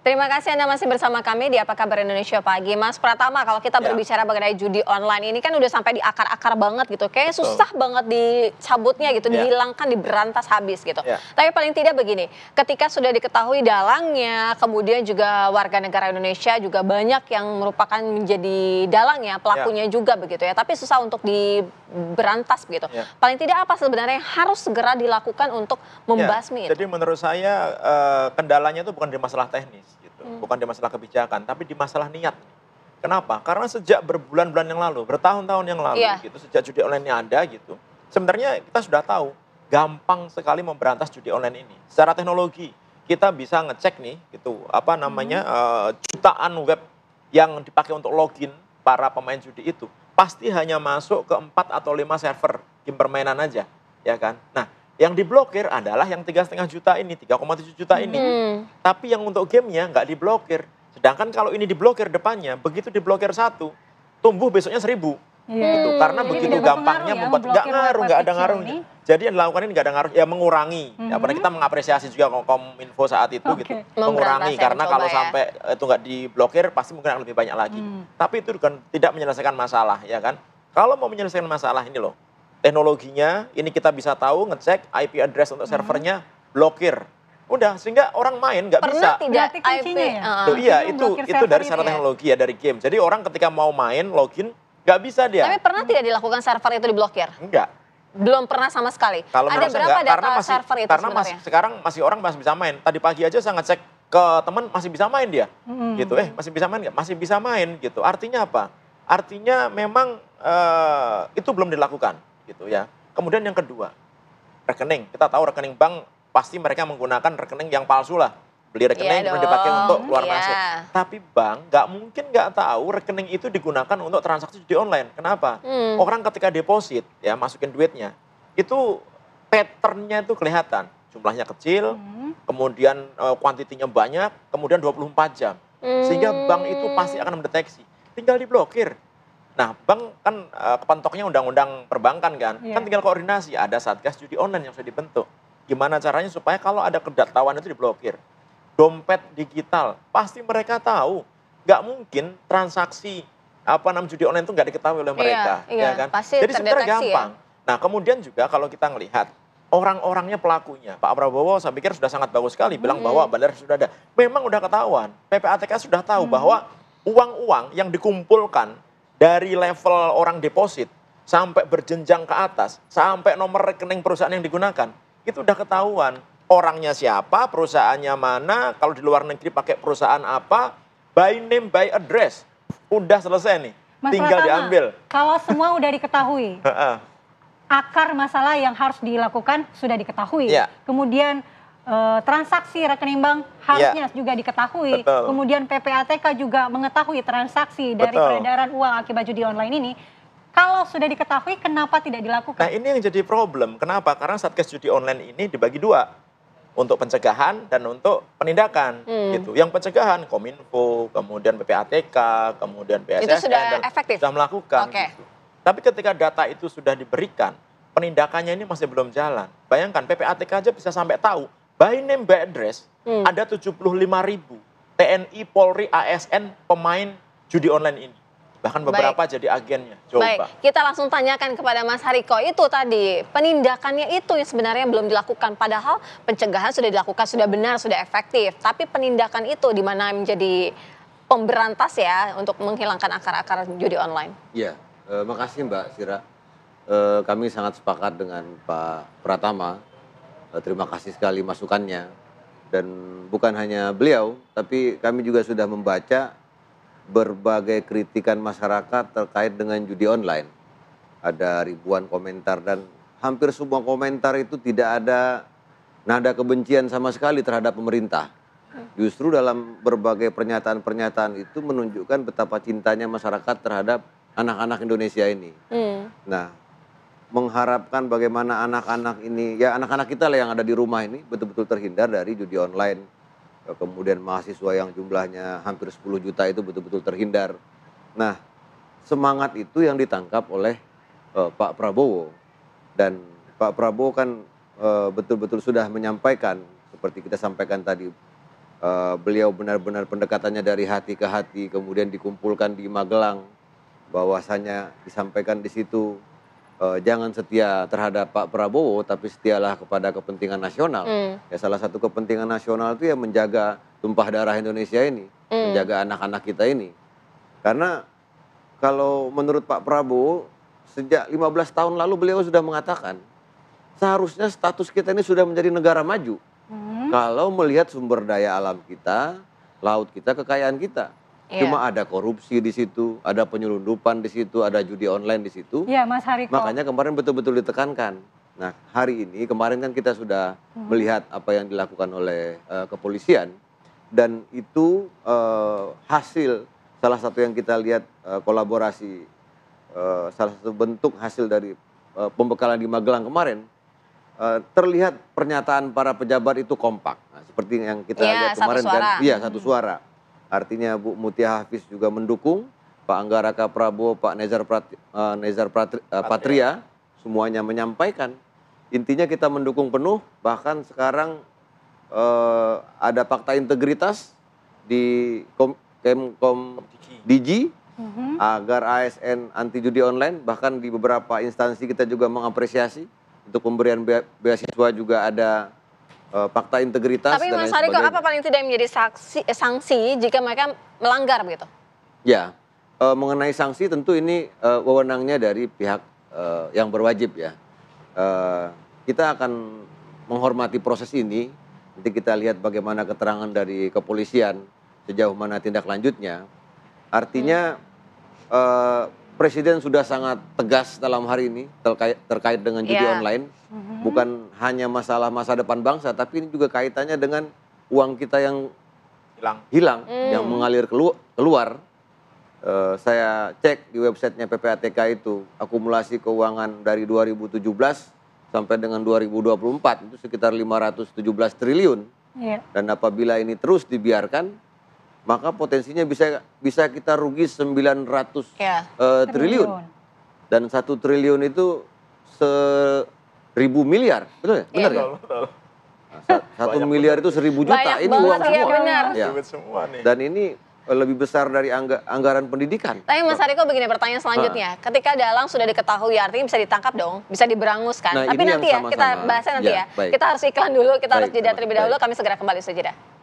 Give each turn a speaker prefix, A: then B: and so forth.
A: Terima kasih Anda masih bersama kami di Apa Kabar Indonesia Pagi. Mas Pratama, kalau kita berbicara mengenai judi online ini kan udah sampai di akar-akar banget gitu. Kayaknya susah banget dicabutnya gitu, dihilangkan, diberantas habis gitu. Tapi paling tidak begini, ketika sudah diketahui dalangnya, kemudian juga warga negara Indonesia juga banyak yang merupakan menjadi dalangnya, pelakunya juga begitu ya. Tapi susah untuk diberantas begitu. Paling tidak apa sebenarnya yang harus segera dilakukan untuk membasmi itu?
B: Jadi menurut saya kendalanya itu bukan di masalah teknis. Bukan di masalah kebijakan, tapi di masalah niat. Kenapa? Karena sejak berbulan-bulan yang lalu, bertahun-tahun yang lalu, gitu, sejak judi online ini ada, gitu. Sebenarnya kita sudah tahu, gampang sekali memberantas judi online ini. Secara teknologi, kita bisa ngecek nih, gitu, apa namanya, jutaan web yang dipakai untuk login para pemain judi itu, pasti hanya masuk ke 4 atau 5 server game permainan aja, ya kan? Nah, yang diblokir adalah yang 3,5 juta ini, 3,7 juta ini. Tapi yang untuk gamenya nggak diblokir. Sedangkan kalau ini diblokir depannya, begitu diblokir satu, tumbuh besoknya 1.000. Gitu. Karena
C: Jadi
B: begitu gampangnya membuat, nggak ngaruh, nggak ada ngaruhnya. Jadi yang dilakukan ini nggak ada ngaruh, ya mengurangi. Ya, kita mengapresiasi juga Kominfo saat itu gitu. Mengurangi, karena kalau sampai itu nggak diblokir, pasti mungkin akan lebih banyak lagi. Tapi itu kan tidak menyelesaikan masalah, ya kan. Kalau mau menyelesaikan masalah ini loh, teknologinya, ini kita bisa tahu, ngecek IP address untuk servernya, blokir. Udah, sehingga orang main nggak bisa.
A: Pernah tidak IP?
B: Iya, itu dari secara teknologi ya, dari game. Jadi orang ketika mau main, login, nggak bisa dia.
A: Tapi pernah tidak dilakukan server itu diblokir?
B: Enggak.
A: Belum pernah sama sekali?
B: Kalau
A: ada berapa
B: enggak,
A: data server itu
B: karena
A: sebenarnya?
B: sekarang orang masih bisa main. Tadi pagi aja saya ngecek ke teman, masih bisa main dia. Gitu, masih bisa main nggak? Masih bisa main, gitu. Artinya apa? Artinya memang itu belum dilakukan, gitu ya. Kemudian yang kedua, rekening. Kita tahu rekening bank pasti mereka menggunakan rekening yang palsu lah. Beli rekening kemudian dipakai untuk keluar masuk. Tapi bank nggak mungkin nggak tahu rekening itu digunakan untuk transaksi judi online. Kenapa? Orang ketika deposit, ya masukin duitnya, itu patternnya itu kelihatan. Jumlahnya kecil, kemudian kuantitinya banyak, kemudian 24 jam. Sehingga bank itu pasti akan mendeteksi. Tinggal diblokir. Nah, bank kan kepantoknya undang-undang perbankan kan, kan tinggal koordinasi, ada satgas judi online yang sudah dibentuk. Gimana caranya supaya kalau ada kedatawanan itu diblokir. Dompet digital, pasti mereka tahu. Nggak mungkin transaksi judi online itu nggak diketahui oleh mereka.
A: Iya,
B: ya kan?
A: Pasti
B: jadi sebenarnya gampang.
A: Ya?
B: Nah, kemudian juga kalau kita melihat orang-orangnya pelakunya, Pak Prabowo saya pikir sudah sangat bagus sekali bilang bahwa bandar sudah ada. Memang udah ketahuan, PPATK sudah tahu bahwa uang-uang yang dikumpulkan dari level orang deposit sampai berjenjang ke atas, sampai nomor rekening perusahaan yang digunakan, itu udah ketahuan. Orangnya siapa, perusahaannya mana, kalau di luar negeri pakai perusahaan apa, by name, by address. Udah selesai nih,
C: Mas
B: tinggal
C: Pratama,
B: diambil.
C: Kalau semua udah diketahui, akar masalah yang harus dilakukan sudah diketahui. Kemudian transaksi rekening bank harusnya juga diketahui. Kemudian PPATK juga mengetahui transaksi dari peredaran uang akibat judi online ini. Kalau sudah diketahui, kenapa tidak dilakukan?
B: Nah, ini yang jadi problem. Kenapa? Karena Satgas Judi Online ini dibagi dua. Untuk pencegahan dan untuk penindakan. Gitu. Yang pencegahan, Kominfo, kemudian PPATK, kemudian BSSN.
A: Itu sudah efektif?
B: Sudah melakukan. Gitu. Tapi ketika data itu sudah diberikan, penindakannya ini masih belum jalan. Bayangkan, PPATK aja bisa sampai tahu, by name, by address, ada 75.000 TNI, Polri, ASN, pemain judi online ini. Bahkan beberapa jadi agennya. Coba.
A: Baik, kita langsung tanyakan kepada Mas Hariko. Itu tadi, penindakannya itu yang sebenarnya belum dilakukan. Padahal pencegahan sudah dilakukan, sudah benar, sudah efektif. Tapi penindakan itu di mana menjadi pemberantas ya untuk menghilangkan akar-akar judi online.
D: Iya, makasih Mbak Sira. Kami sangat sepakat dengan Pak Pratama. Terima kasih sekali masukannya. Dan bukan hanya beliau, tapi kami juga sudah membaca berbagai kritikan masyarakat terkait dengan judi online. Ada ribuan komentar dan hampir semua komentar itu tidak ada nada kebencian sama sekali terhadap pemerintah. Justru dalam berbagai pernyataan-pernyataan itu menunjukkan betapa cintanya masyarakat terhadap anak-anak Indonesia ini. Nah, mengharapkan bagaimana anak-anak ini, ya anak-anak kita lah yang ada di rumah ini betul-betul terhindar dari judi online. Kemudian mahasiswa yang jumlahnya hampir 10 juta itu betul-betul terhindar. Nah, semangat itu yang ditangkap oleh Pak Prabowo. Dan Pak Prabowo kan betul-betul sudah menyampaikan, seperti kita sampaikan tadi, Beliau benar-benar pendekatannya dari hati ke hati, kemudian dikumpulkan di Magelang, bahwasanya disampaikan di situ jangan setia terhadap Pak Prabowo, tapi setialah kepada kepentingan nasional. Ya, salah satu kepentingan nasional itu ya menjaga tumpah darah Indonesia ini, menjaga anak-anak kita ini. Karena kalau menurut Pak Prabowo, sejak 15 tahun lalu beliau sudah mengatakan, seharusnya status kita ini sudah menjadi negara maju. Kalau melihat sumber daya alam kita, laut kita, kekayaan kita. Cuma ada korupsi di situ, ada penyelundupan di situ, ada judi online di situ.
C: Iya, Mas Hariko.
D: Makanya kemarin betul-betul ditekankan. Nah, hari ini, kemarin kan kita sudah melihat apa yang dilakukan oleh kepolisian. Dan itu hasil, salah satu yang kita lihat kolaborasi, salah satu bentuk hasil dari pembekalan di Magelang kemarin, terlihat pernyataan para pejabat itu kompak. Nah, seperti yang kita lihat kemarin kan, iya satu suara. Artinya Bu Mutia Hafiz juga mendukung, Pak Anggaraka Prabowo, Pak Nezar Patria, semuanya menyampaikan. Intinya kita mendukung penuh, bahkan sekarang ada fakta integritas di Kemkom Digi, agar ASN anti judi online, bahkan di beberapa instansi kita juga mengapresiasi. Untuk pemberian beasiswa juga ada fakta integritas.
A: Tapi Mas Hariko, apa paling tidak menjadi sanksi jika mereka melanggar begitu?
D: Ya, mengenai sanksi tentu ini wewenangnya dari pihak yang berwajib ya. Kita akan menghormati proses ini. Nanti kita lihat bagaimana keterangan dari kepolisian sejauh mana tindak lanjutnya. Artinya Presiden sudah sangat tegas dalam hari ini terkait dengan judi online. Bukan hanya masalah masa depan bangsa, tapi ini juga kaitannya dengan uang kita yang hilang yang mengalir keluar. Saya cek di websitenya PPATK itu, akumulasi keuangan dari 2017 sampai dengan 2024 itu sekitar 517 triliun. Dan apabila ini terus dibiarkan, maka potensinya bisa kita rugi 900 triliun. Dan 1 triliun itu 1.000 miliar, betul ya? Benar ya? Nah, 1 miliar itu 1.000 juta,
A: banyak
D: ini uang semua.
A: Benar.
D: Ya. Dan ini lebih besar dari anggaran pendidikan.
A: Tapi Mas Hariko begini, pertanyaan selanjutnya. Ketika dalang sudah diketahui, artinya bisa ditangkap dong, bisa diberangus kan.
D: Nah,
A: tapi nanti ya, kita bahasnya nanti ya. Kita harus iklan dulu, kita harus jeda terlebih dahulu, kami segera kembali sejedah.